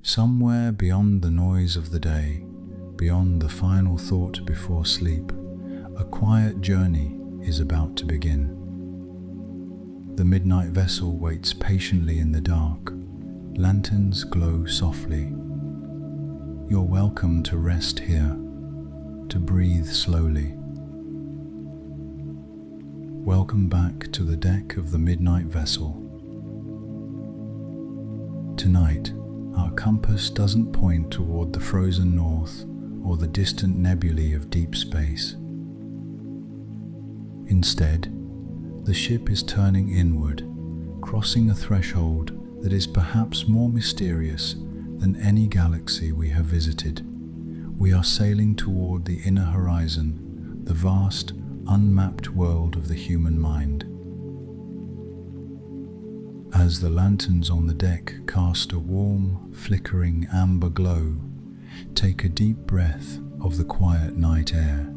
Somewhere beyond the noise of the day, beyond the final thought before sleep, a quiet journey is about to begin. The midnight vessel waits patiently in the dark. Lanterns glow softly. You're welcome to rest here, to breathe slowly. Welcome back to the deck of the midnight vessel. Tonight, our compass doesn't point toward the frozen north or the distant nebulae of deep space. Instead, the ship is turning inward, crossing a threshold that is perhaps more mysterious than any galaxy we have visited. We are sailing toward the inner horizon, the vast, unmapped world of the human mind. As the lanterns on the deck cast a warm, flickering amber glow, take a deep breath of the quiet night air.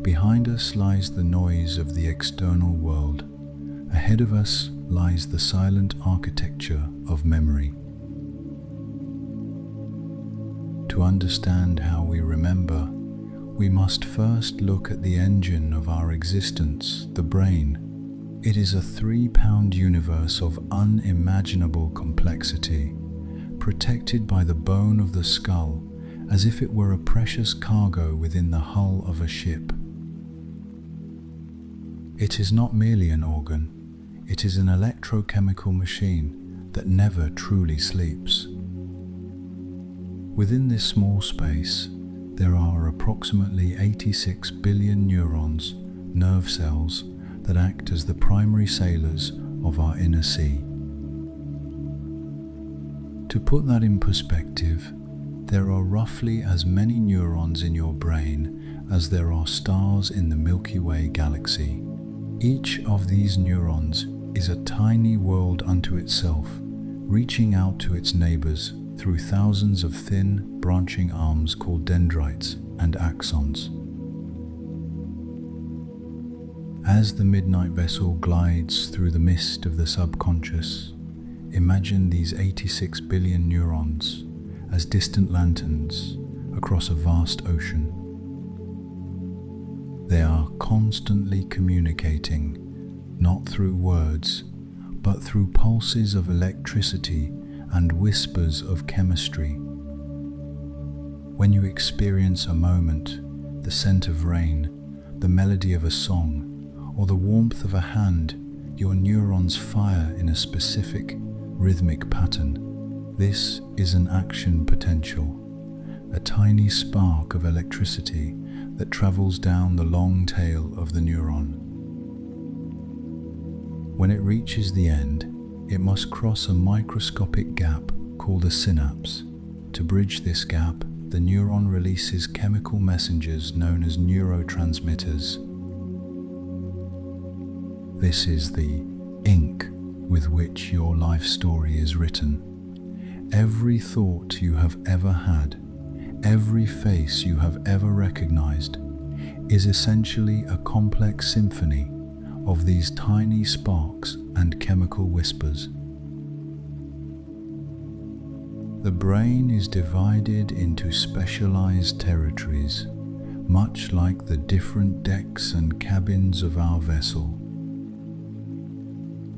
Behind us lies the noise of the external world. Ahead of us lies the silent architecture of memory. To understand how we remember, we must first look at the engine of our existence, the brain. It is a 3-pound universe of unimaginable complexity, protected by the bone of the skull, as if it were a precious cargo within the hull of a ship. It is not merely an organ, it is an electrochemical machine that never truly sleeps. Within this small space, there are approximately 86 billion neurons, nerve cells, that act as the primary sailors of our inner sea. To put that in perspective, there are roughly as many neurons in your brain as there are stars in the Milky Way galaxy. Each of these neurons is a tiny world unto itself, reaching out to its neighbors through thousands of thin, branching arms called dendrites and axons. As the midnight vessel glides through the mist of the subconscious, imagine these 86 billion neurons as distant lanterns across a vast ocean. They are constantly communicating, not through words, but through pulses of electricity and whispers of chemistry. When you experience a moment, the scent of rain, the melody of a song, or the warmth of a hand, your neurons fire in a specific rhythmic pattern. This is an action potential, a tiny spark of electricity that travels down the long tail of the neuron. When it reaches the end, it must cross a microscopic gap called a synapse. To bridge this gap, the neuron releases chemical messengers known as neurotransmitters. This is the ink with which your life story is written. Every thought you have ever had, every face you have ever recognized, is essentially a complex symphony of these tiny sparks and chemical whispers. The brain is divided into specialized territories, much like the different decks and cabins of our vessel.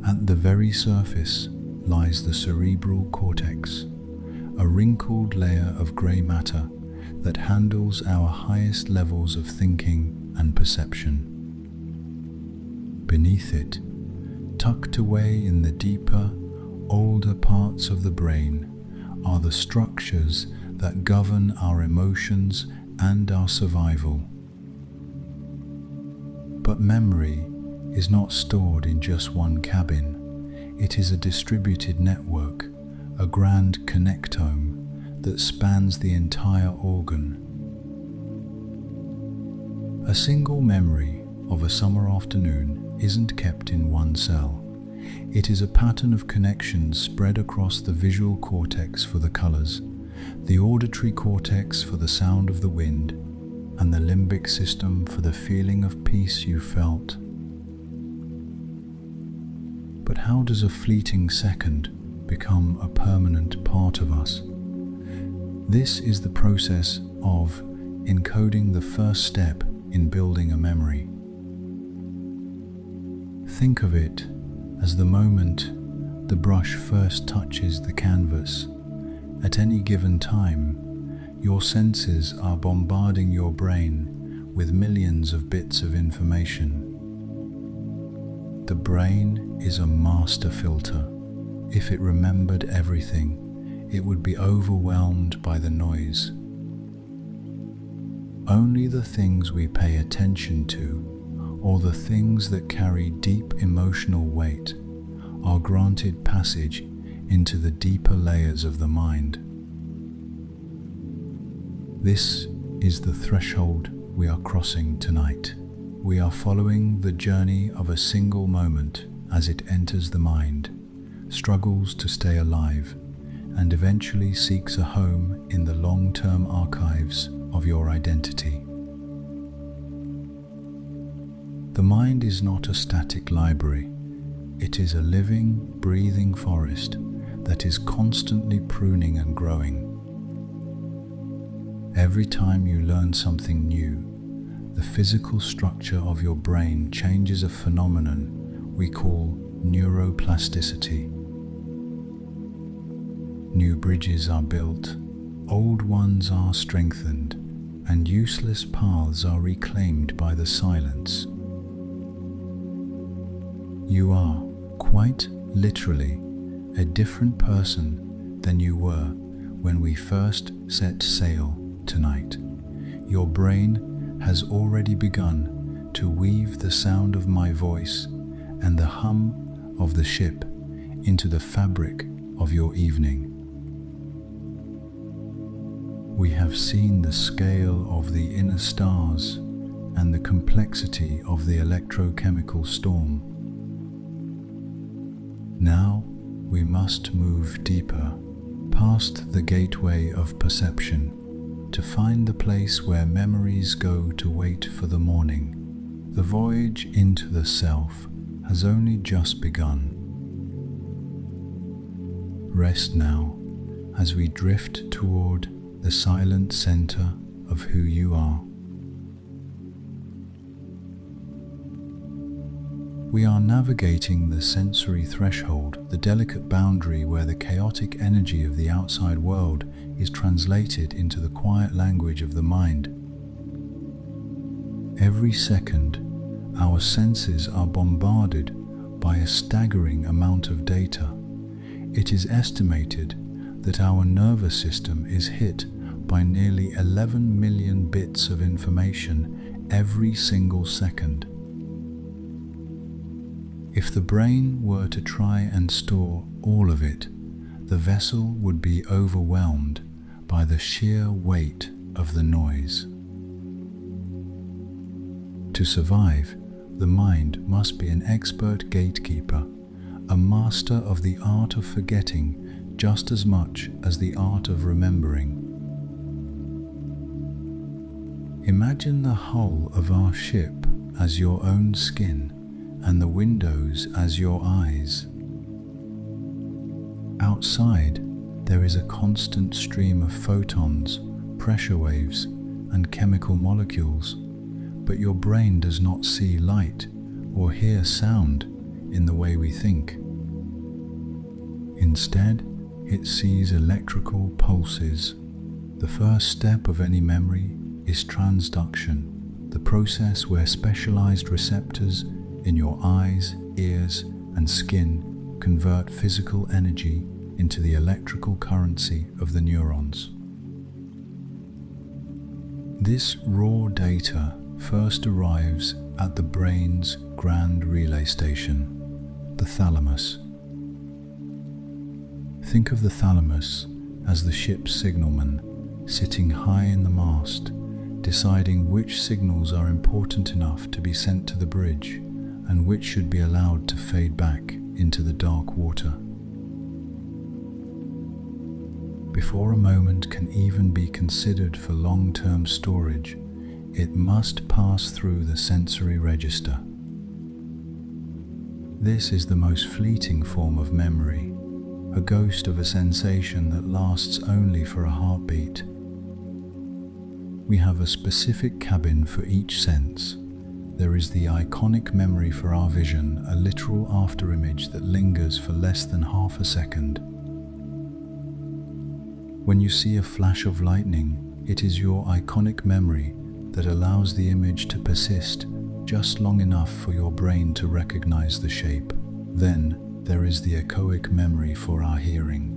At the very surface lies the cerebral cortex, a wrinkled layer of grey matter that handles our highest levels of thinking and perception. Beneath it, tucked away in the deeper, older parts of the brain, are the structures that govern our emotions and our survival. But memory is not stored in just one cabin. It is a distributed network, a grand connectome that spans the entire organ. A single memory of a summer afternoon isn't kept in one cell. It is a pattern of connections spread across the visual cortex for the colors, the auditory cortex for the sound of the wind, and the limbic system for the feeling of peace you felt. But how does a fleeting second become a permanent part of us. This is the process of encoding, the first step in building a memory. Think of it as the moment the brush first touches the canvas. At any given time, your senses are bombarding your brain with millions of bits of information. The brain is a master filter. If it remembered everything, it would be overwhelmed by the noise. Only the things we pay attention to, or the things that carry deep emotional weight, are granted passage into the deeper layers of the mind. This is the threshold we are crossing tonight. We are following the journey of a single moment as it enters the mind, struggles to stay alive, and eventually seeks a home in the long-term archives of your identity. The mind is not a static library. It is a living, breathing forest that is constantly pruning and growing. Every time you learn something new, the physical structure of your brain changes, a phenomenon we call neuroplasticity. New bridges are built, old ones are strengthened, and useless paths are reclaimed by the silence. You are, quite literally, a different person than you were when we first set sail tonight. Your brain has already begun to weave the sound of my voice and the hum of the ship into the fabric of your evening. We have seen the scale of the inner stars and the complexity of the electrochemical storm. Now we must move deeper, past the gateway of perception, to find the place where memories go to wait for the morning. The voyage into the self has only just begun. Rest now as we drift toward the silent center of who you are. We are navigating the sensory threshold, the delicate boundary where the chaotic energy of the outside world is translated into the quiet language of the mind. Every second, our senses are bombarded by a staggering amount of data. It is estimated that our nervous system is hit by nearly 11 million bits of information every single second. If the brain were to try and store all of it, the vessel would be overwhelmed by the sheer weight of the noise. To survive, the mind must be an expert gatekeeper, a master of the art of forgetting just as much as the art of remembering. Imagine the hull of our ship as your own skin and the windows as your eyes. Outside, there is a constant stream of photons, pressure waves, and chemical molecules, but your brain does not see light or hear sound in the way we think. Instead, it sees electrical pulses. The first step of any memory is transduction, the process where specialized receptors in your eyes, ears, and skin convert physical energy into the electrical currency of the neurons. This raw data first arrives at the brain's grand relay station, the thalamus. Think of the thalamus as the ship's signalman, sitting high in the mast, deciding which signals are important enough to be sent to the bridge and which should be allowed to fade back into the dark water. Before a moment can even be considered for long-term storage, it must pass through the sensory register. This is the most fleeting form of memory, a ghost of a sensation that lasts only for a heartbeat. We have a specific cabin for each sense. There is the iconic memory for our vision, a literal afterimage that lingers for less than half a second. When you see a flash of lightning, it is your iconic memory that allows the image to persist just long enough for your brain to recognize the shape. Then there is the echoic memory for our hearing.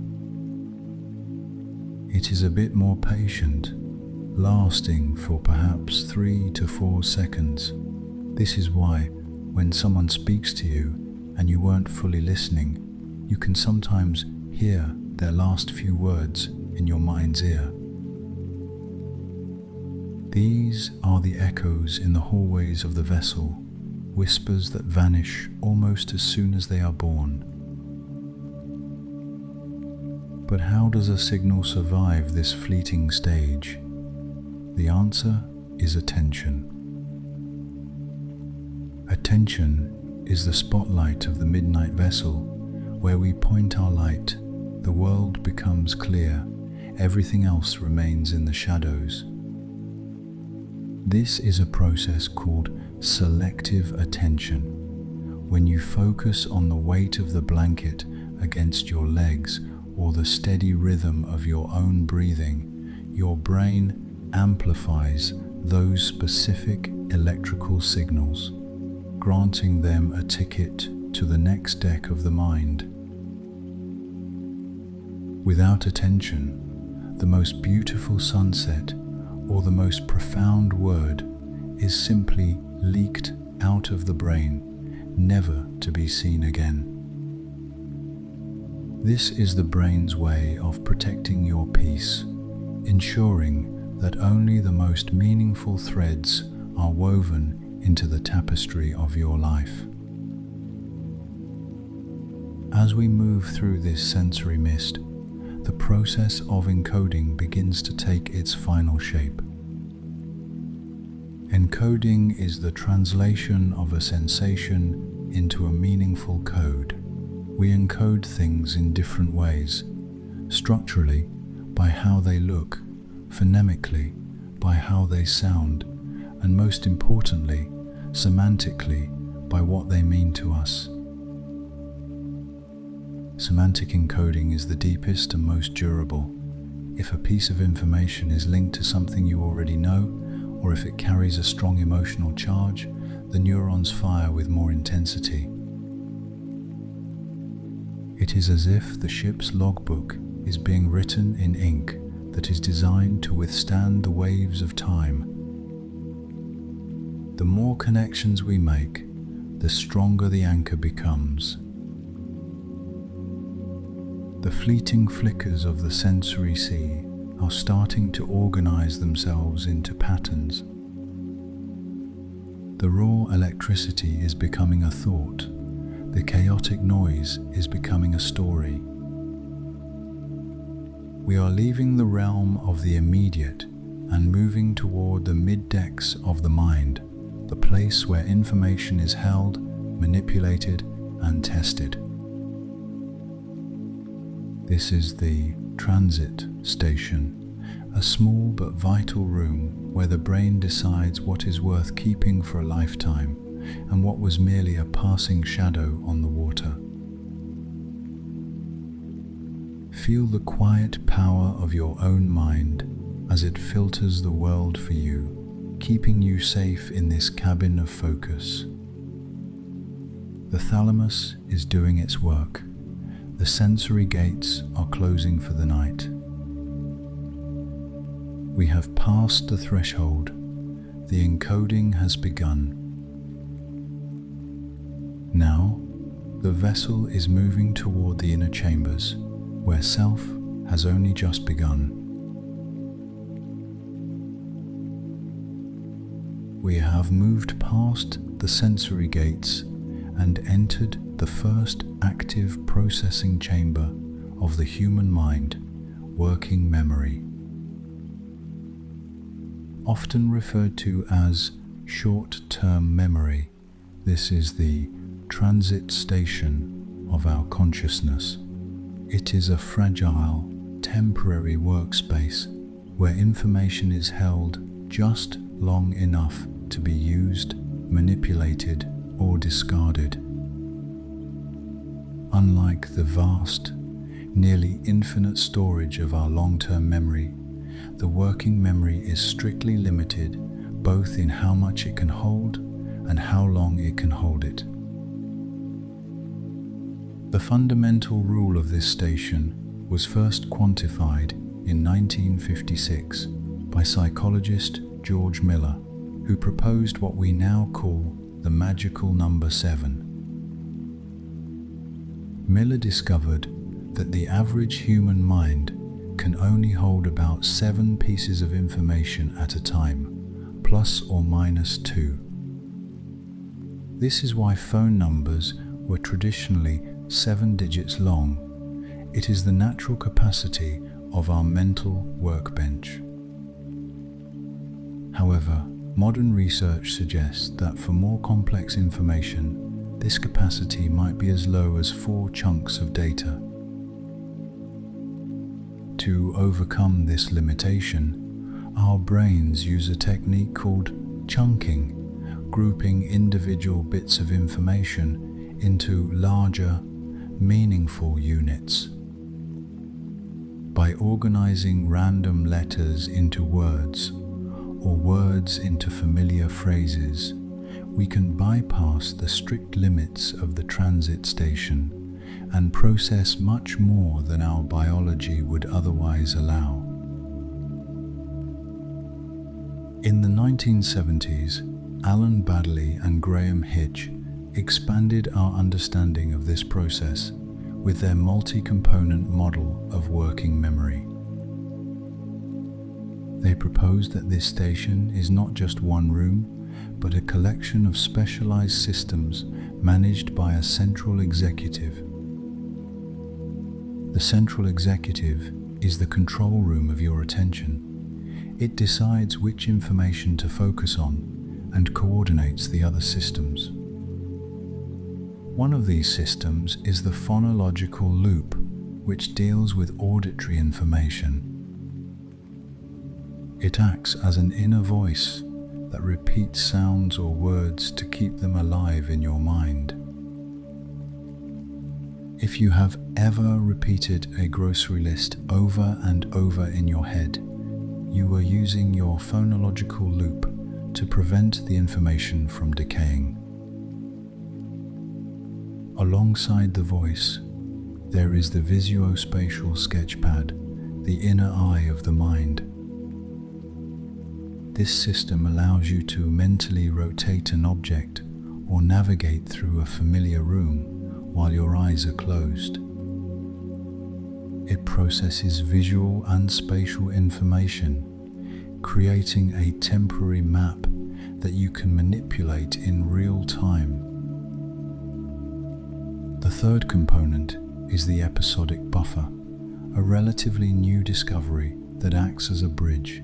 It is a bit more patient, lasting for perhaps 3 to 4 seconds. This is why, when someone speaks to you and you weren't fully listening, you can sometimes hear their last few words in your mind's ear. These are the echoes in the hallways of the vessel, whispers that vanish almost as soon as they are born. But how does a signal survive this fleeting stage? The answer is attention. Attention is the spotlight of the midnight vessel. Where we point our light, the world becomes clear. Everything else remains in the shadows. This is a process called selective attention. When you focus on the weight of the blanket against your legs or the steady rhythm of your own breathing, your brain amplifies those specific electrical signals, granting them a ticket to the next deck of the mind. Without attention, the most beautiful sunset or the most profound word is simply leaked out of the brain, never to be seen again. This is the brain's way of protecting your peace, ensuring that only the most meaningful threads are woven into the tapestry of your life. As we move through this sensory mist, the process of encoding begins to take its final shape. Encoding is the translation of a sensation into a meaningful code. We encode things in different ways, structurally by how they look, phonemically by how they sound, and most importantly, semantically by what they mean to us. Semantic encoding is the deepest and most durable. If a piece of information is linked to something you already know, or if it carries a strong emotional charge, the neurons fire with more intensity. It is as if the ship's logbook is being written in ink that is designed to withstand the waves of time. The more connections we make, the stronger the anchor becomes. The fleeting flickers of the sensory sea are starting to organize themselves into patterns. The raw electricity is becoming a thought. The chaotic noise is becoming a story. We are leaving the realm of the immediate and moving toward the mid-decks of the mind, the place where information is held, manipulated, and tested. This is the transit station, a small but vital room where the brain decides what is worth keeping for a lifetime and what was merely a passing shadow on the water. Feel the quiet power of your own mind as it filters the world for you, keeping you safe in this cabin of focus. The thalamus is doing its work. The sensory gates are closing for the night. We have passed the threshold. The encoding has begun. Now, the vessel is moving toward the inner chambers, where self has only just begun. We have moved past the sensory gates and entered the first active processing chamber of the human mind, working memory. Often referred to as short-term memory, this is the transit station of our consciousness. It is a fragile, temporary workspace where information is held just long enough to be used, manipulated, or discarded. Unlike the vast, nearly infinite storage of our long-term memory, the working memory is strictly limited both in how much it can hold and how long it can hold it. The fundamental rule of this station was first quantified in 1956 by psychologist George Miller, who proposed what we now call the magical number 7. Miller discovered that the average human mind can only hold about 7 pieces of information at a time, plus or minus 2. This is why phone numbers were traditionally 7 digits long. It is the natural capacity of our mental workbench. However, modern research suggests that for more complex information, this capacity might be as low as 4 chunks of data. To overcome this limitation, our brains use a technique called chunking, grouping individual bits of information into larger, meaningful units. By organizing random letters into words, or words into familiar phrases, we can bypass the strict limits of the transit station and process much more than our biology would otherwise allow. In the 1970s, Alan Baddeley and Graham Hitch expanded our understanding of this process with their multi-component model of working memory. They proposed that this station is not just one room, but a collection of specialized systems managed by a central executive. The central executive is the control room of your attention. It decides which information to focus on and coordinates the other systems. One of these systems is the phonological loop, which deals with auditory information. It acts as an inner voice that repeats sounds or words to keep them alive in your mind. If you have ever repeated a grocery list over and over in your head, you are using your phonological loop to prevent the information from decaying. Alongside the voice, there is the visuospatial sketchpad, the inner eye of the mind. This system allows you to mentally rotate an object or navigate through a familiar room while your eyes are closed. It processes visual and spatial information, creating a temporary map that you can manipulate in real time. The third component is the episodic buffer, a relatively new discovery that acts as a bridge.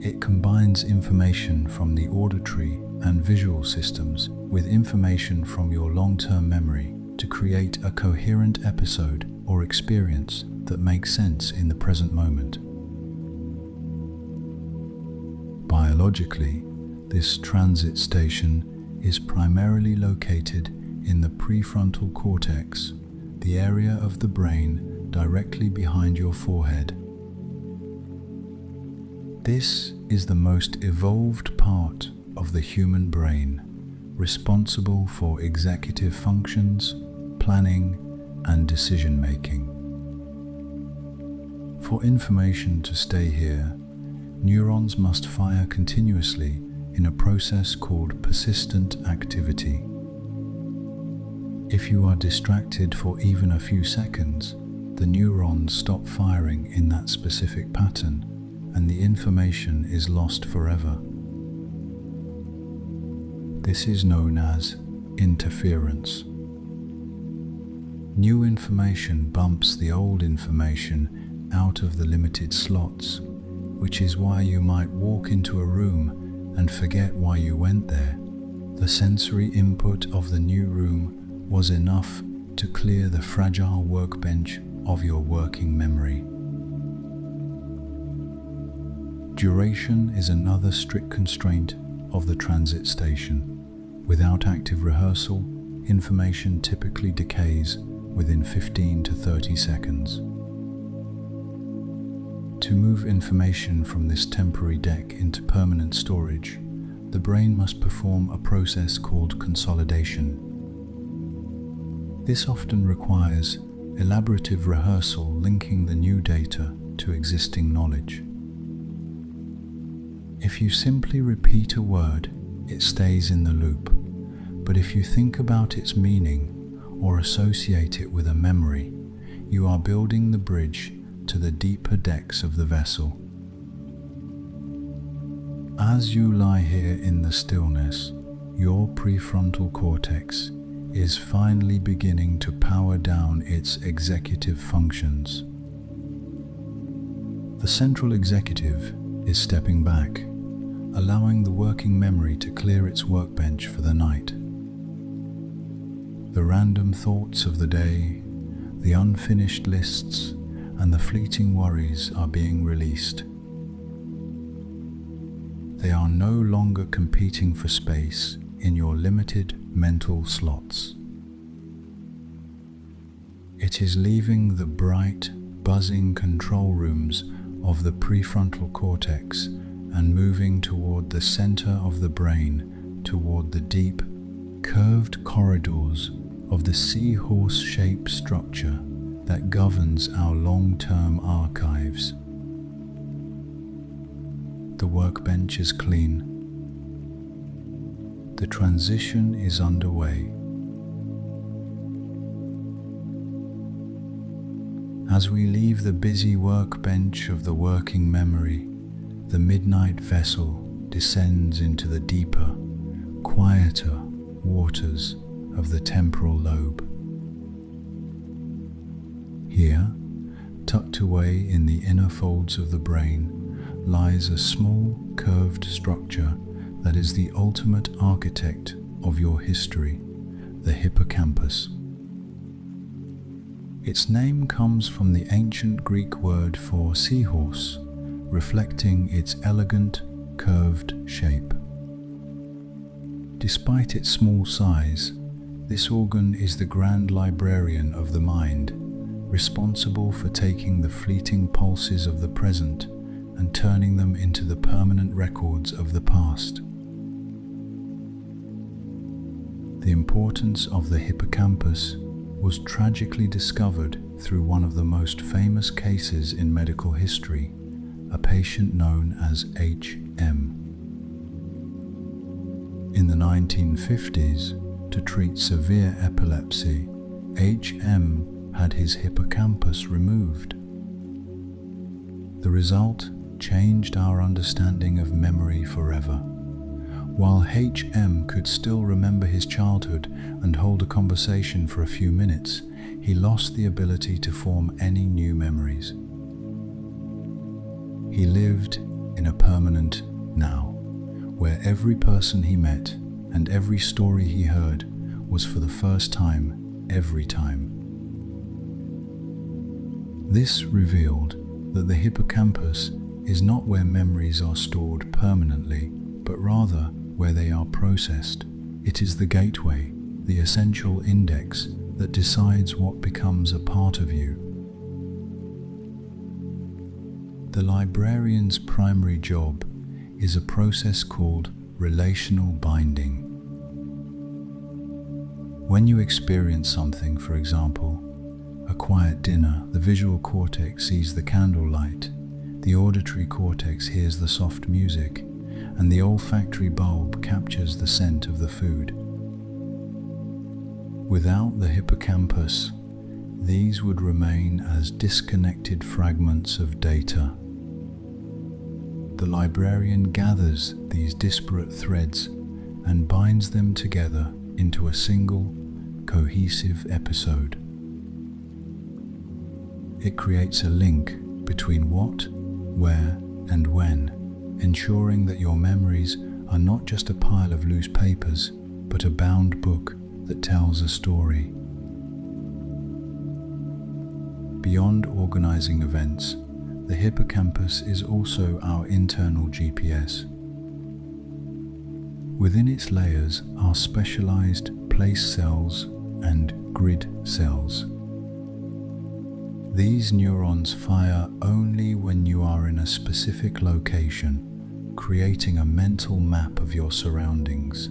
It combines information from the auditory and visual systems with information from your long-term memory to create a coherent episode or experience that makes sense in the present moment. Biologically, this transit station is primarily located in the prefrontal cortex, the area of the brain directly behind your forehead. This is the most evolved part of the human brain, responsible for executive functions, planning, and decision-making. For information to stay here, neurons must fire continuously in a process called persistent activity. If you are distracted for even a few seconds, the neurons stop firing in that specific pattern, and the information is lost forever. This is known as interference. New information bumps the old information out of the limited slots, which is why you might walk into a room and forget why you went there. The sensory input of the new room was enough to clear the fragile workbench of your working memory. Duration is another strict constraint of the transit station. Without active rehearsal, information typically decays within 15 to 30 seconds. To move information from this temporary deck into permanent storage, the brain must perform a process called consolidation. This often requires elaborative rehearsal linking the new data to existing knowledge. If you simply repeat a word, it stays in the loop, but if you think about its meaning or associate it with a memory, you are building the bridge to the deeper depths of the vessel. As you lie here in the stillness, your prefrontal cortex is finally beginning to power down its executive functions. The central executive is stepping back, allowing the working memory to clear its workbench for the night. The random thoughts of the day, the unfinished lists, and the fleeting worries are being released. They are no longer competing for space in your limited mental slots. It is leaving the bright, buzzing control rooms of the prefrontal cortex and moving toward the center of the brain, toward the deep, curved corridors of the seahorse-shaped structure that governs our long-term archives. The workbench is clean. The transition is underway. As we leave the busy workbench of the working memory, the midnight vessel descends into the deeper, quieter waters of the temporal lobe. Here, tucked away in the inner folds of the brain, lies a small, curved structure that is the ultimate architect of your history, the hippocampus. Its name comes from the ancient Greek word for seahorse, reflecting its elegant, curved shape. Despite its small size, this organ is the grand librarian of the mind, responsible for taking the fleeting pulses of the present and turning them into the permanent records of the past. The importance of the hippocampus was tragically discovered through one of the most famous cases in medical history, a patient known as HM. In the 1950s, to treat severe epilepsy, HM had his hippocampus removed. The result changed our understanding of memory forever. While HM could still remember his childhood and hold a conversation for a few minutes, he lost the ability to form any new memories. He lived in a permanent now, where every person he met and every story he heard was for the first time, every time. This revealed that the hippocampus is not where memories are stored permanently, but rather where they are processed. It is the gateway, the essential index that decides what becomes a part of you. The librarian's primary job is a process called relational binding. When you experience something, for example, a quiet dinner, the visual cortex sees the candlelight, the auditory cortex hears the soft music, and the olfactory bulb captures the scent of the food. Without the hippocampus, these would remain as disconnected fragments of data. The librarian gathers these disparate threads and binds them together into a single, cohesive episode. It creates a link between what, where, and when, ensuring that your memories are not just a pile of loose papers, but a bound book that tells a story. Beyond organizing events, the hippocampus is also our internal GPS. Within its layers are specialized place cells and grid cells. These neurons fire only when you are in a specific location, creating a mental map of your surroundings.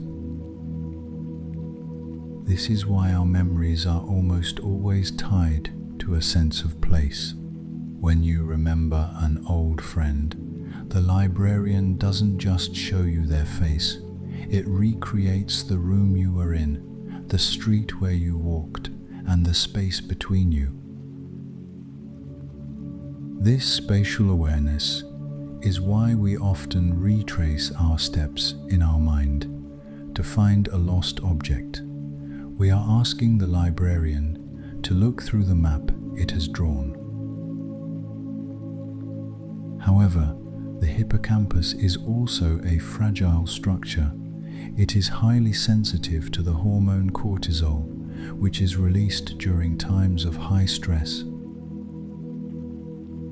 This is why our memories are almost always tied to a sense of place. When you remember an old friend, the librarian doesn't just show you their face, it recreates the room you were in, the street where you walked, and the space between you. This spatial awareness is why we often retrace our steps in our mind to find a lost object. We are asking the librarian to look through the map it has drawn. However, the hippocampus is also a fragile structure. It is highly sensitive to the hormone cortisol, which is released during times of high stress.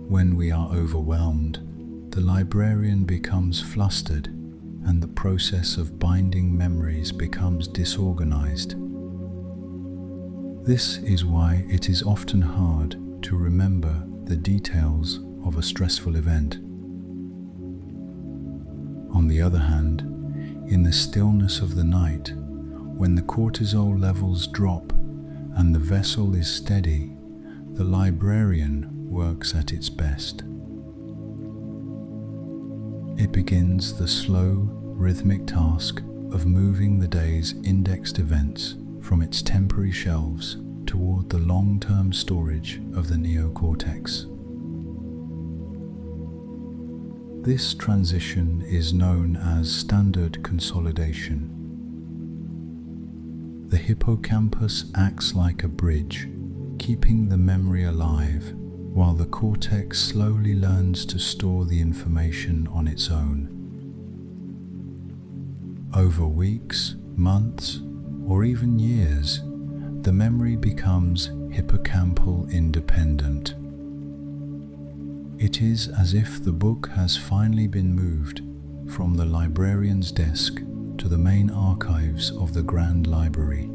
When we are overwhelmed, the librarian becomes flustered and the process of binding memories becomes disorganized. This is why it is often hard to remember the details of a stressful event. On the other hand, in the stillness of the night, when the cortisol levels drop and the vessel is steady, the librarian works at its best. It begins the slow, rhythmic task of moving the day's indexed events from its temporary shelves toward the long-term storage of the neocortex. This transition is known as standard consolidation. The hippocampus acts like a bridge, keeping the memory alive, while the cortex slowly learns to store the information on its own. Over weeks, months, or even years, the memory becomes hippocampal independent. It is as if the book has finally been moved from the librarian's desk to the main archives of the Grand Library.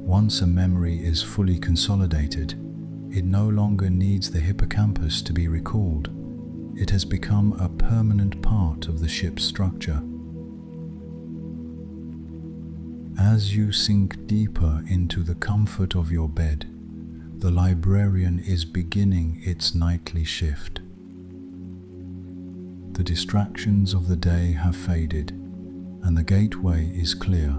Once a memory is fully consolidated, it no longer needs the hippocampus to be recalled. It has become a permanent part of the ship's structure. As you sink deeper into the comfort of your bed, the librarian is beginning its nightly shift. The distractions of the day have faded, and the gateway is clear.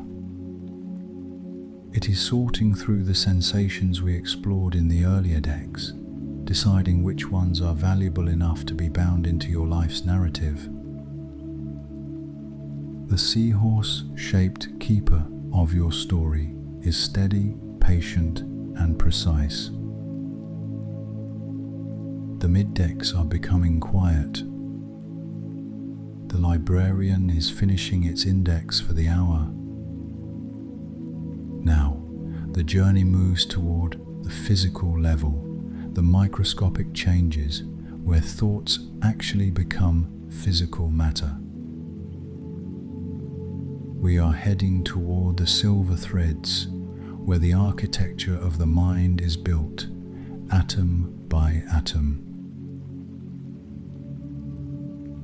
It is sorting through the sensations we explored in the earlier decks, deciding which ones are valuable enough to be bound into your life's narrative. The seahorse-shaped keeper of your story is steady, patient, and precise. The mid-decks are becoming quiet. The librarian is finishing its index for the hour. Now, the journey moves toward the physical level, the microscopic changes where thoughts actually become physical matter. We are heading toward the silver threads, where the architecture of the mind is built, atom by atom.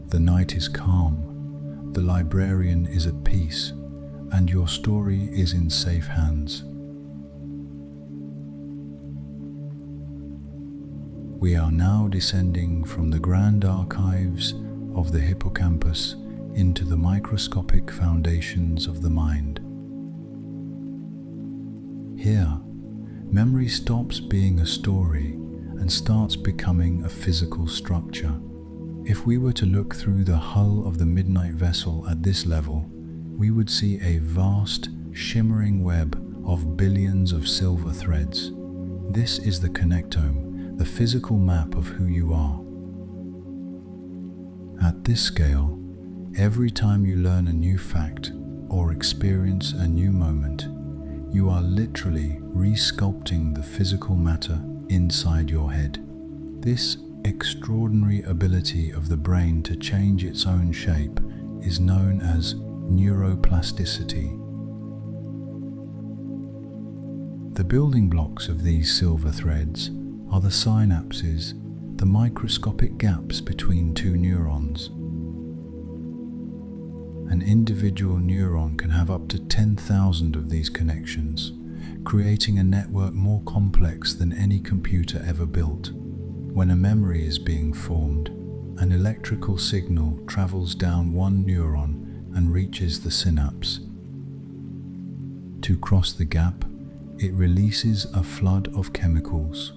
The night is calm, the librarian is at peace, and your story is in safe hands. We are now descending from the grand archives of the hippocampus into the microscopic foundations of the mind. Here, memory stops being a story and starts becoming a physical structure. If we were to look through the hull of the midnight vessel at this level, we would see a vast, shimmering web of billions of silver threads. This is the connectome, the physical map of who you are. At this scale, every time you learn a new fact or experience a new moment, You are literally resculpting the physical matter inside your head. This extraordinary ability of the brain to change its own shape is known as neuroplasticity. The building blocks of these silver threads are the synapses, the microscopic gaps between two neurons. An individual neuron can have up to 10,000 of these connections, creating a network more complex than any computer ever built. When a memory is being formed, an electrical signal travels down one neuron and reaches the synapse. To cross the gap, it releases a flood of chemicals,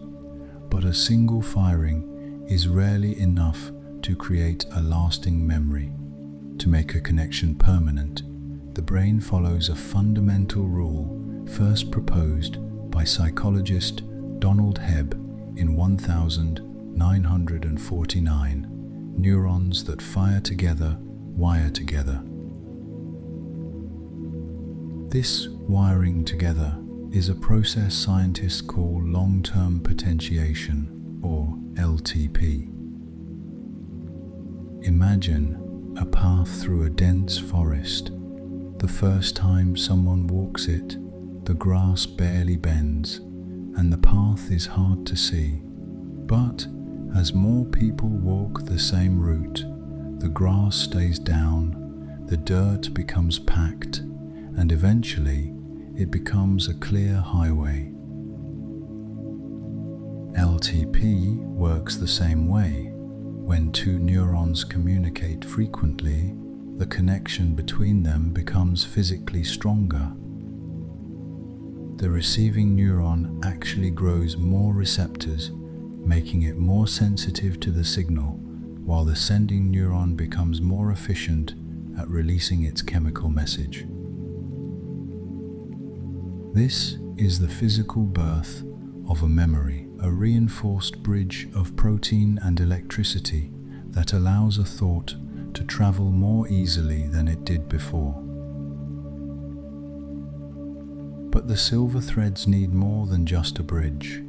but a single firing is rarely enough to create a lasting memory. To make a connection permanent, the brain follows a fundamental rule first proposed by psychologist Donald Hebb in 1949. Neurons that fire together wire together. This wiring together is a process scientists call long-term potentiation, or LTP. Imagine a path through a dense forest. The first time someone walks it, the grass barely bends, and the path is hard to see. But as more people walk the same route, the grass stays down, the dirt becomes packed, and eventually it becomes a clear highway. LTP works the same way. When two neurons communicate frequently, the connection between them becomes physically stronger. The receiving neuron actually grows more receptors, making it more sensitive to the signal, while the sending neuron becomes more efficient at releasing its chemical message. This is the physical birth of a memory, a reinforced bridge of protein and electricity that allows a thought to travel more easily than it did before. But the silver threads need more than just a bridge.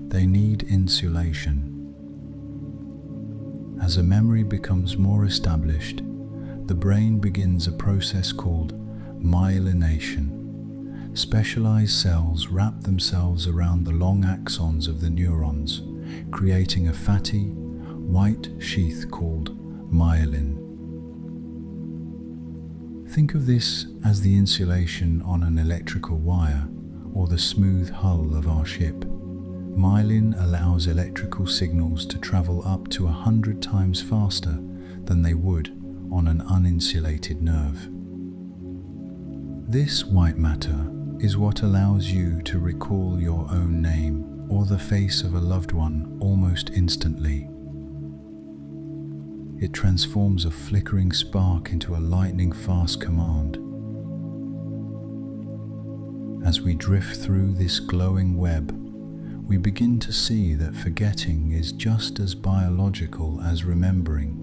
They need insulation. As a memory becomes more established, the brain begins a process called myelination. Specialized cells wrap themselves around the long axons of the neurons, creating a fatty, white sheath called myelin. Think of this as the insulation on an electrical wire or the smooth hull of our ship. Myelin allows electrical signals to travel up to 100 times faster than they would on an uninsulated nerve. This white matter is what allows you to recall your own name or the face of a loved one almost instantly. It transforms a flickering spark into a lightning-fast command. As we drift through this glowing web, we begin to see that forgetting is just as biological as remembering.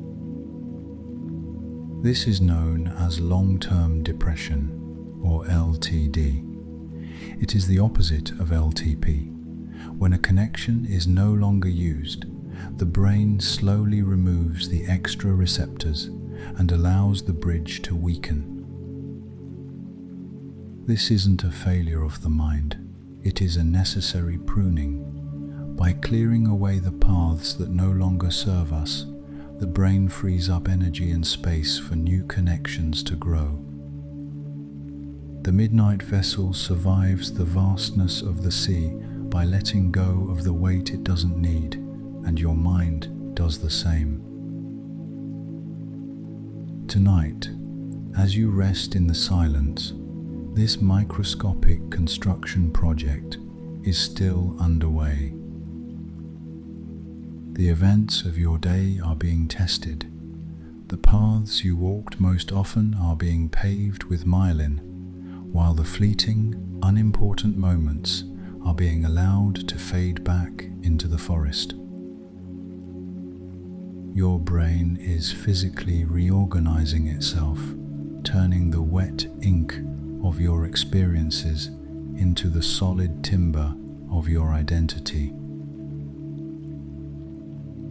This is known as long-term depression, or LTD. It is the opposite of LTP. When a connection is no longer used, the brain slowly removes the extra receptors and allows the bridge to weaken. This isn't a failure of the mind, it is a necessary pruning. By clearing away the paths that no longer serve us, the brain frees up energy and space for new connections to grow. The midnight vessel survives the vastness of the sea by letting go of the weight it doesn't need, and your mind does the same. Tonight, as you rest in the silence, this microscopic construction project is still underway. The events of your day are being tested. The paths you walked most often are being paved with myelin, while the fleeting, unimportant moments are being allowed to fade back into the forest. Your brain is physically reorganizing itself, turning the wet ink of your experiences into the solid timber of your identity.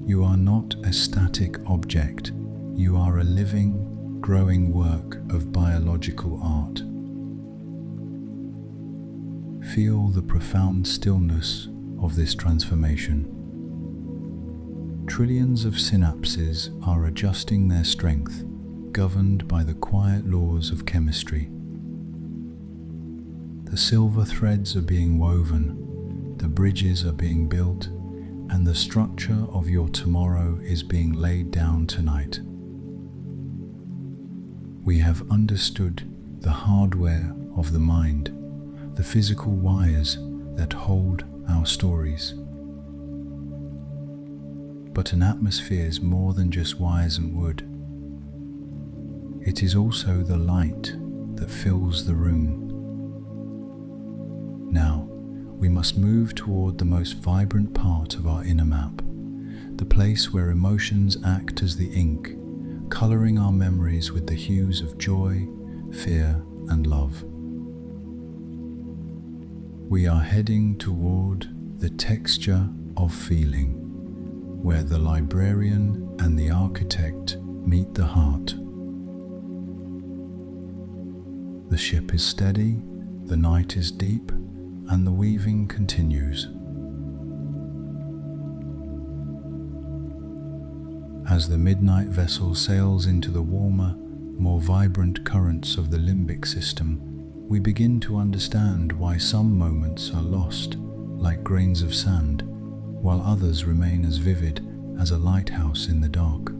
You are not a static object. You are a living, growing work of biological art. Feel the profound stillness of this transformation. Trillions of synapses are adjusting their strength, governed by the quiet laws of chemistry. The silver threads are being woven, the bridges are being built, and the structure of your tomorrow is being laid down tonight. We have understood the hardware of the mind, the physical wires that hold our stories. But an atmosphere is more than just wires and wood. It is also the light that fills the room. Now, we must move toward the most vibrant part of our inner map, the place where emotions act as the ink, coloring our memories with the hues of joy, fear, and love. We are heading toward the texture of feeling, where the librarian and the architect meet the heart. The ship is steady, the night is deep, and the weaving continues. As the midnight vessel sails into the warmer, more vibrant currents of the limbic system, we begin to understand why some moments are lost, like grains of sand, while others remain as vivid as a lighthouse in the dark.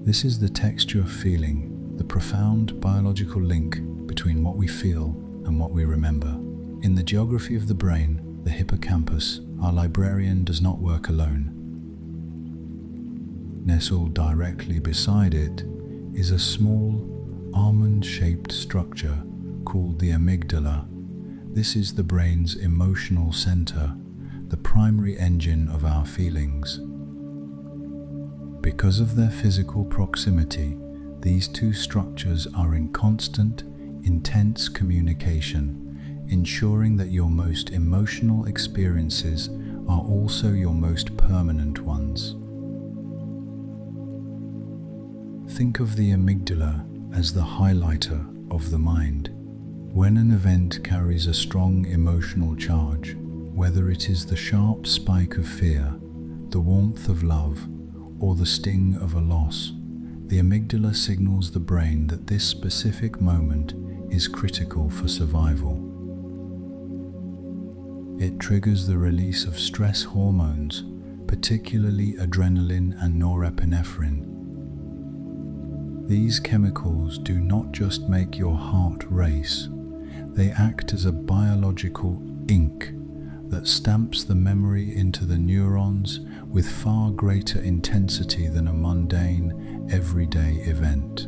This is the texture of feeling, the profound biological link between what we feel and what we remember. In the geography of the brain, the hippocampus, our librarian does not work alone. Nestled directly beside it is a small, almond-shaped structure called the amygdala. This is the brain's emotional center, the primary engine of our feelings. Because of their physical proximity, these two structures are in constant, intense communication, ensuring that your most emotional experiences are also your most permanent ones. Think of the amygdala as the highlighter of the mind. When an event carries a strong emotional charge, whether it is the sharp spike of fear, the warmth of love, or the sting of a loss, the amygdala signals the brain that this specific moment is critical for survival. It triggers the release of stress hormones, particularly adrenaline and norepinephrine. These chemicals do not just make your heart race, they act as a biological ink that stamps the memory into the neurons with far greater intensity than a mundane, everyday event.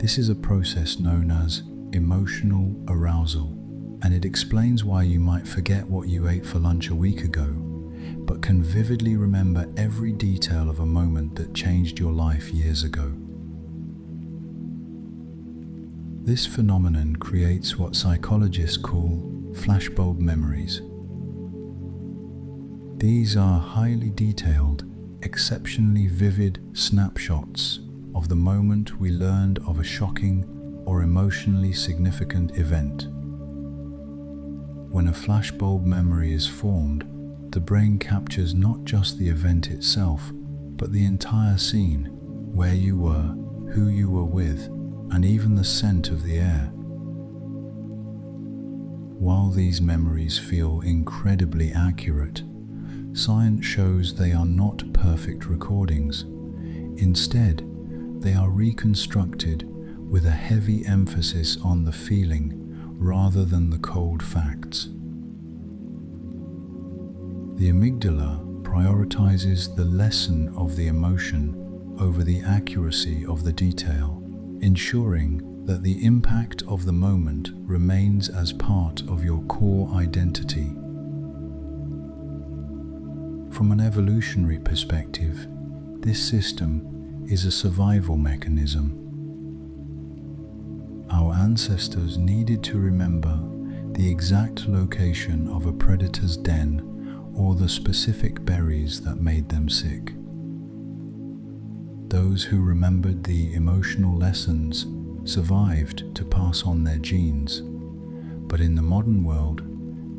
This is a process known as emotional arousal, and it explains why you might forget what you ate for lunch a week ago, but can vividly remember every detail of a moment that changed your life years ago. This phenomenon creates what psychologists call flashbulb memories. These are highly detailed, exceptionally vivid snapshots of the moment we learned of a shocking or emotionally significant event. When a flashbulb memory is formed, the brain captures not just the event itself, but the entire scene, where you were, who you were with, and even the scent of the air. While these memories feel incredibly accurate, science shows they are not perfect recordings. Instead, they are reconstructed with a heavy emphasis on the feeling rather than the cold facts. The amygdala prioritizes the lesson of the emotion over the accuracy of the detail, ensuring that the impact of the moment remains as part of your core identity. From an evolutionary perspective, this system is a survival mechanism. your ancestors needed to remember the exact location of a predator's den or the specific berries that made them sick. Those who remembered the emotional lessons survived to pass on their genes, but in the modern world,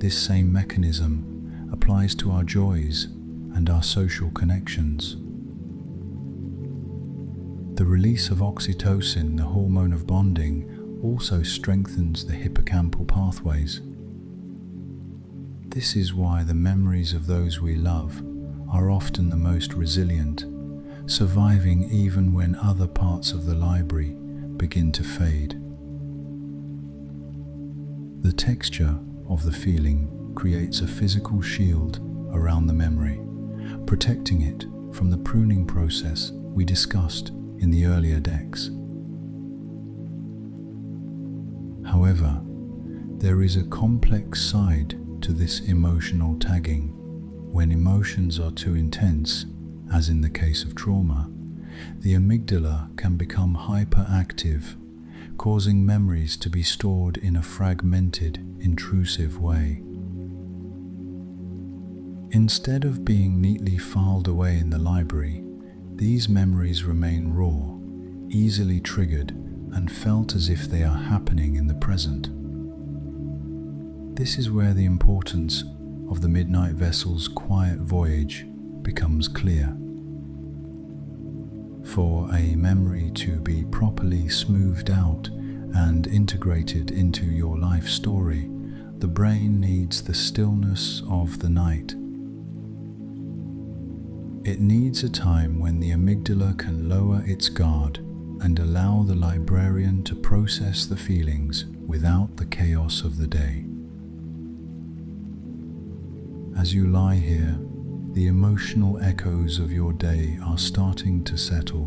this same mechanism applies to our joys and our social connections. The release of oxytocin, the hormone of bonding, also strengthens the hippocampal pathways. This is why the memories of those we love are often the most resilient, surviving even when other parts of the library begin to fade. The texture of the feeling creates a physical shield around the memory, protecting it from the pruning process we discussed in the earlier decks. However, there is a complex side to this emotional tagging. When emotions are too intense, as in the case of trauma, the amygdala can become hyperactive, causing memories to be stored in a fragmented, intrusive way. Instead of being neatly filed away in the library, these memories remain raw, easily triggered, and felt as if they are happening in the present. This is where the importance of the Midnight Vessel's quiet voyage becomes clear. For a memory to be properly smoothed out and integrated into your life story, the brain needs the stillness of the night. It needs a time when the amygdala can lower its guard and allow the librarian to process the feelings without the chaos of the day. As you lie here, the emotional echoes of your day are starting to settle.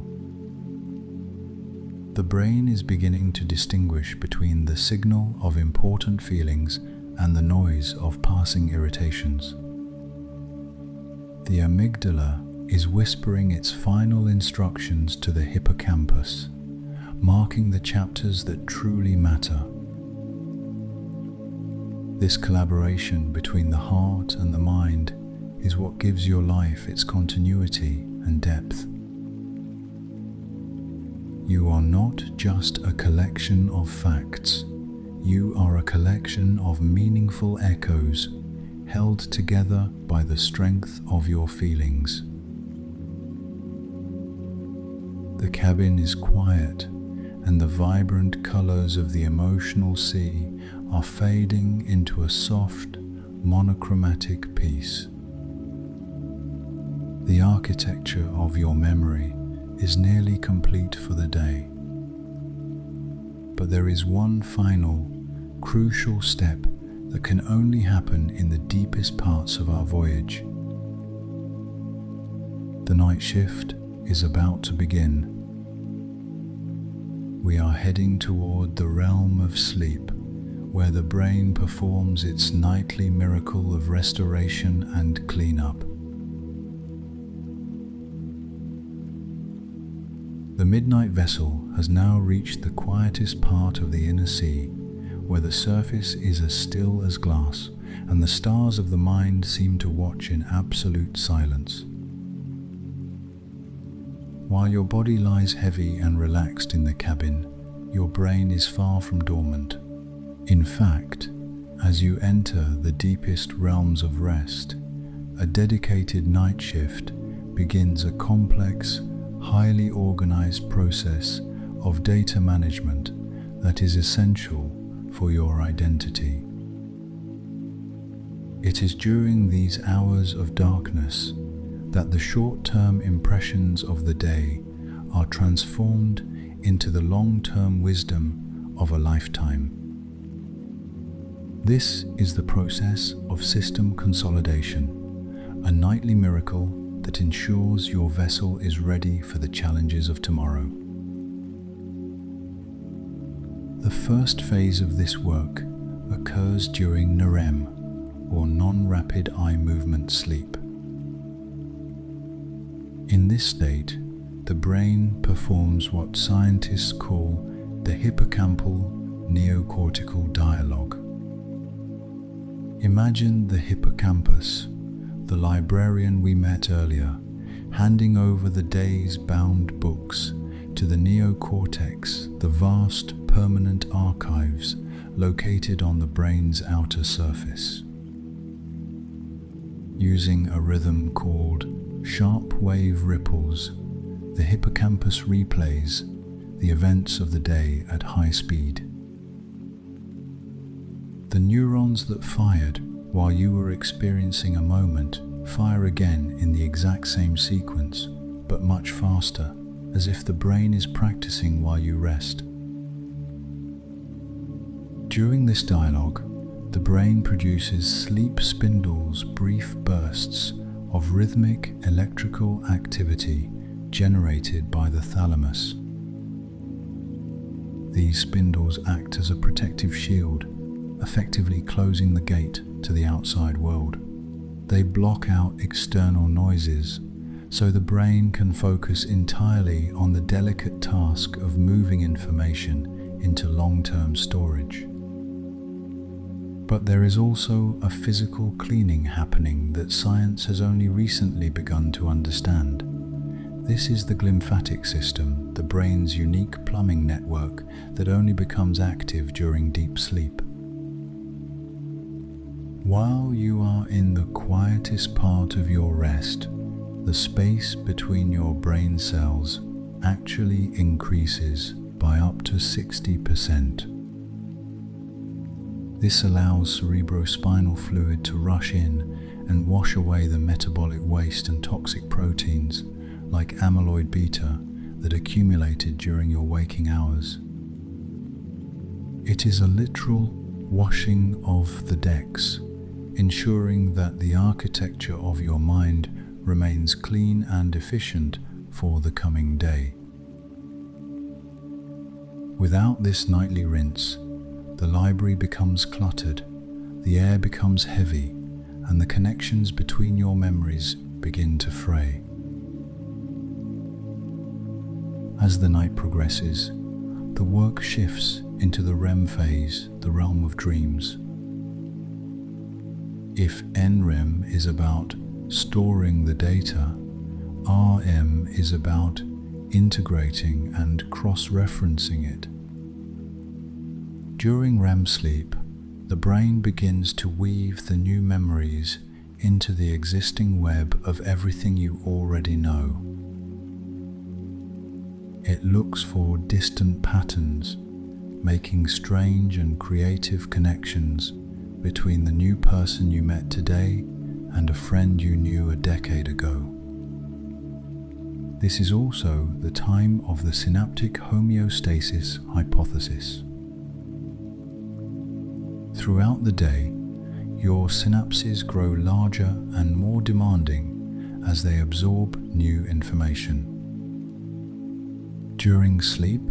The brain is beginning to distinguish between the signal of important feelings and the noise of passing irritations. The amygdala is whispering its final instructions to the hippocampus, marking the chapters that truly matter. This collaboration between the heart and the mind is what gives your life its continuity and depth. You are not just a collection of facts, you are a collection of meaningful echoes held together by the strength of your feelings. The cabin is quiet, and the vibrant colors of the emotional sea are fading into a soft, monochromatic piece. The architecture of your memory is nearly complete for the day. But there is one final, crucial step that can only happen in the deepest parts of our voyage. The night shift is about to begin. We are heading toward the realm of sleep, where the brain performs its nightly miracle of restoration and cleanup. The Midnight Vessel has now reached the quietest part of the inner sea, where the surface is as still as glass, and the stars of the mind seem to watch in absolute silence. While your body lies heavy and relaxed in the cabin, your brain is far from dormant. In fact, as you enter the deepest realms of rest, a dedicated night shift begins a complex, highly organized process of data management that is essential for your identity. It is during these hours of darkness that the short-term impressions of the day are transformed into the long-term wisdom of a lifetime. This is the process of system consolidation, a nightly miracle that ensures your vessel is ready for the challenges of tomorrow. The first phase of this work occurs during NREM, or non-rapid eye movement sleep. In this state, the brain performs what scientists call the hippocampal neocortical dialogue. Imagine the hippocampus, the librarian we met earlier, handing over the day's bound books to the neocortex, the vast permanent archives located on the brain's outer surface. Using a rhythm called sharp wave ripples, the hippocampus replays the events of the day at high speed. The neurons that fired while you were experiencing a moment fire again in the exact same sequence, but much faster, as if the brain is practicing while you rest. During this dialogue, the brain produces sleep spindles, brief bursts of rhythmic electrical activity generated by the thalamus. These spindles act as a protective shield, effectively closing the gate to the outside world. They block out external noises, so the brain can focus entirely on the delicate task of moving information into long-term storage. But there is also a physical cleaning happening that science has only recently begun to understand. This is the glymphatic system, the brain's unique plumbing network that only becomes active during deep sleep. While you are in the quietest part of your rest, the space between your brain cells actually increases by up to 60%. This allows cerebrospinal fluid to rush in and wash away the metabolic waste and toxic proteins like amyloid beta that accumulated during your waking hours. It is a literal washing of the decks, ensuring that the architecture of your mind remains clean and efficient for the coming day. Without this nightly rinse, the library becomes cluttered, the air becomes heavy, and the connections between your memories begin to fray. As the night progresses, the work shifts into the REM phase, the realm of dreams. If NREM is about storing the data, RM is about integrating and cross-referencing it. During REM sleep, the brain begins to weave the new memories into the existing web of everything you already know. It looks for distant patterns, making strange and creative connections between the new person you met today and a friend you knew a decade ago. This is also the time of the synaptic homeostasis hypothesis. Throughout the day, your synapses grow larger and more demanding as they absorb new information. During sleep,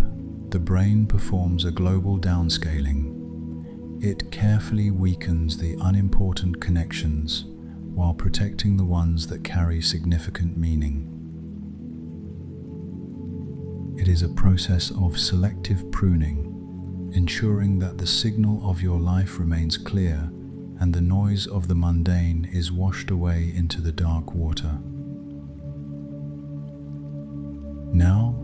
the brain performs a global downscaling. It carefully weakens the unimportant connections while protecting the ones that carry significant meaning. It is a process of selective pruning, ensuring that the signal of your life remains clear and the noise of the mundane is washed away into the dark water. Now,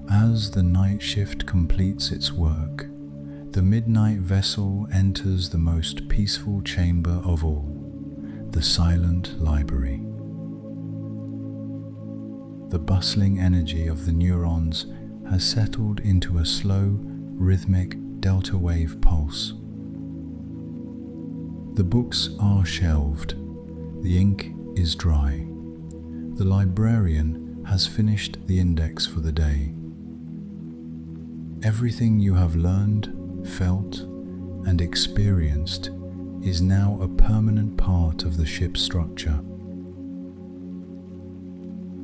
as the night shift completes its work, the midnight vessel enters the most peaceful chamber of all, the silent library. The bustling energy of the neurons has settled into a slow, rhythmic delta wave pulse. The books are shelved, the ink is dry. The librarian has finished the index for the day. Everything you have learned, felt, and experienced is now a permanent part of the ship's structure.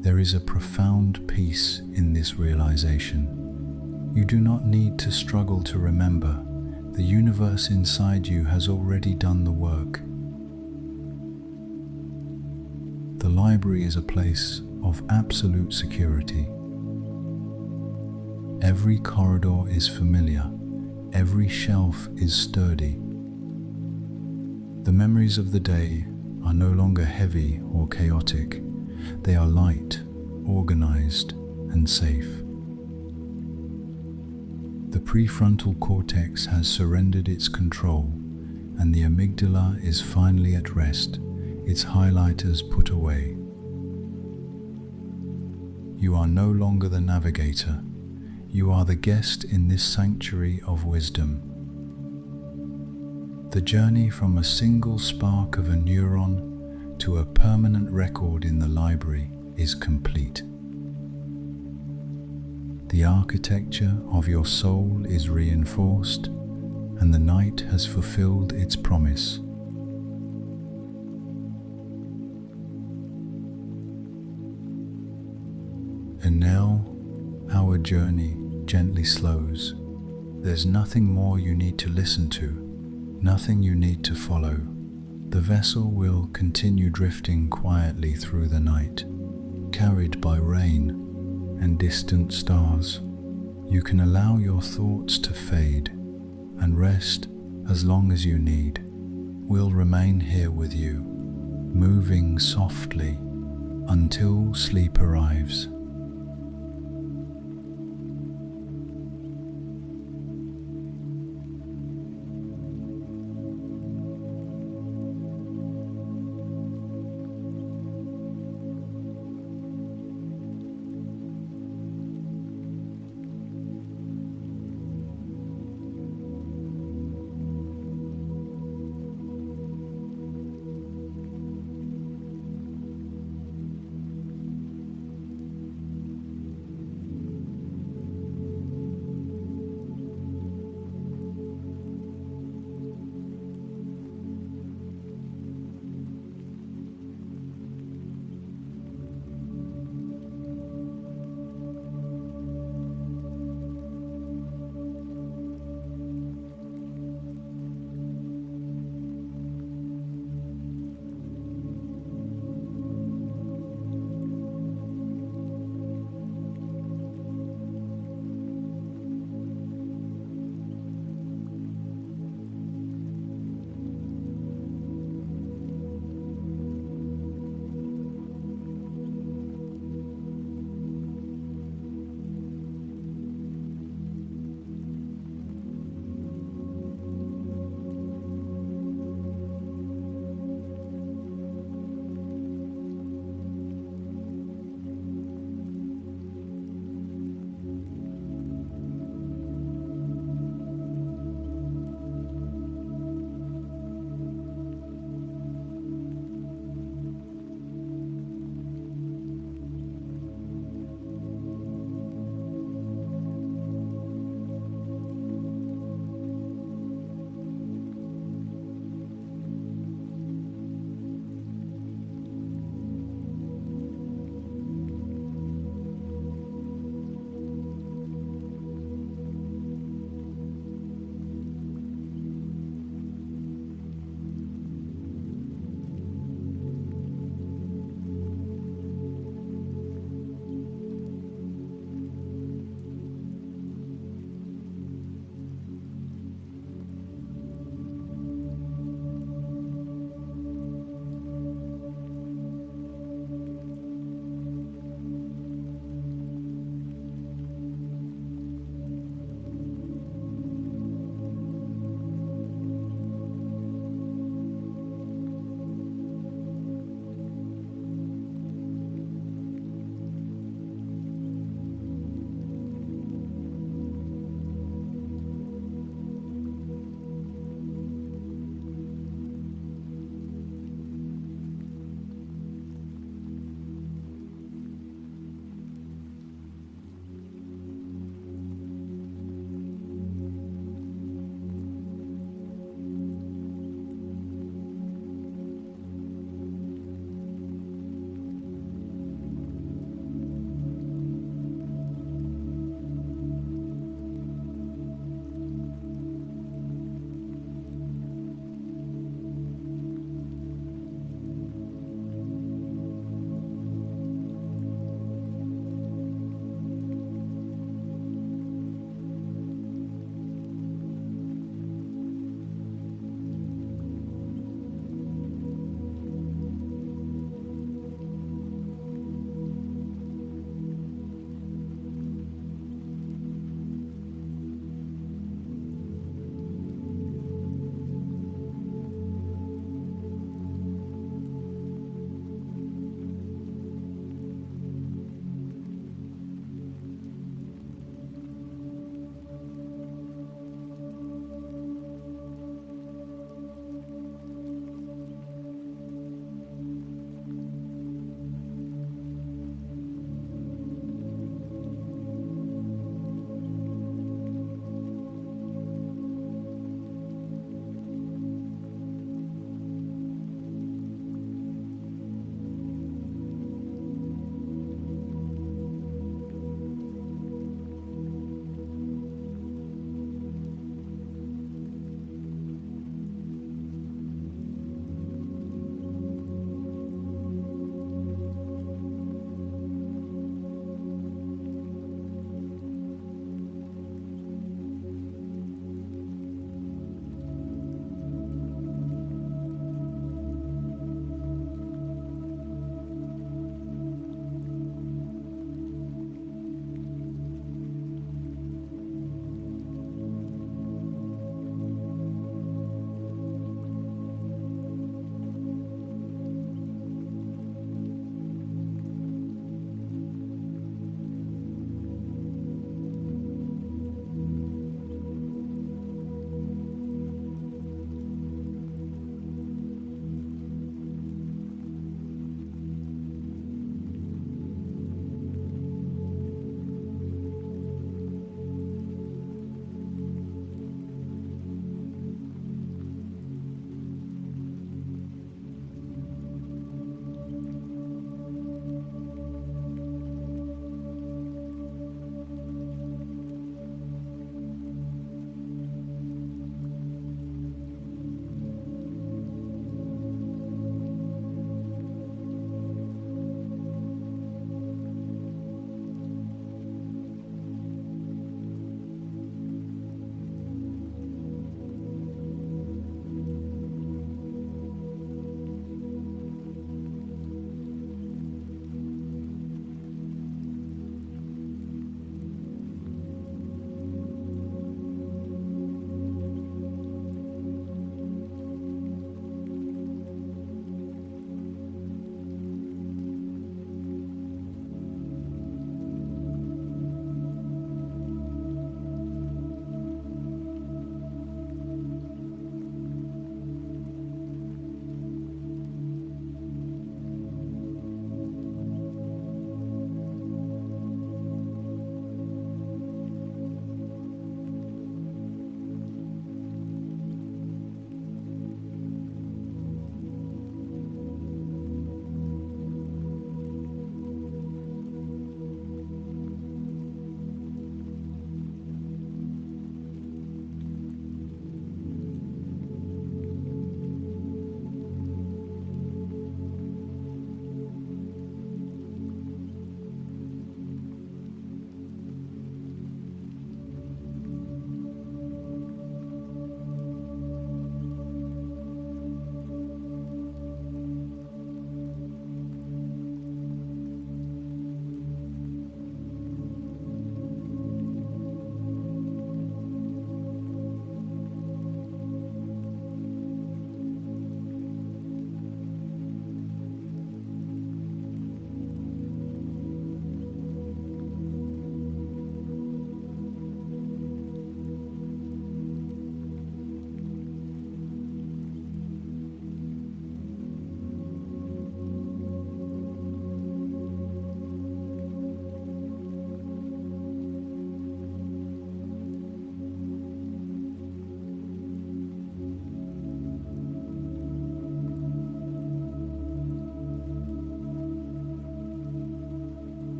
There is a profound peace in this realization. You do not need to struggle to remember. The universe inside you has already done the work. The library is a place of absolute security. Every corridor is familiar, Every shelf is sturdy. The memories of the day are no longer heavy or chaotic. They are light, organized, and safe. The prefrontal cortex has surrendered its control, and the amygdala is finally at rest, its highlighters put away. You are no longer the navigator. You are the guest in this sanctuary of wisdom. The journey from a single spark of a neuron to a permanent record in the library is complete. The architecture of your soul is reinforced, and the night has fulfilled its promise. And now, our journey gently slows. There's nothing more you need to listen to, nothing you need to follow. The vessel will continue drifting quietly through the night, carried by rain and distant stars. You can allow your thoughts to fade and rest as long as you need. We'll remain here with you, moving softly until sleep arrives.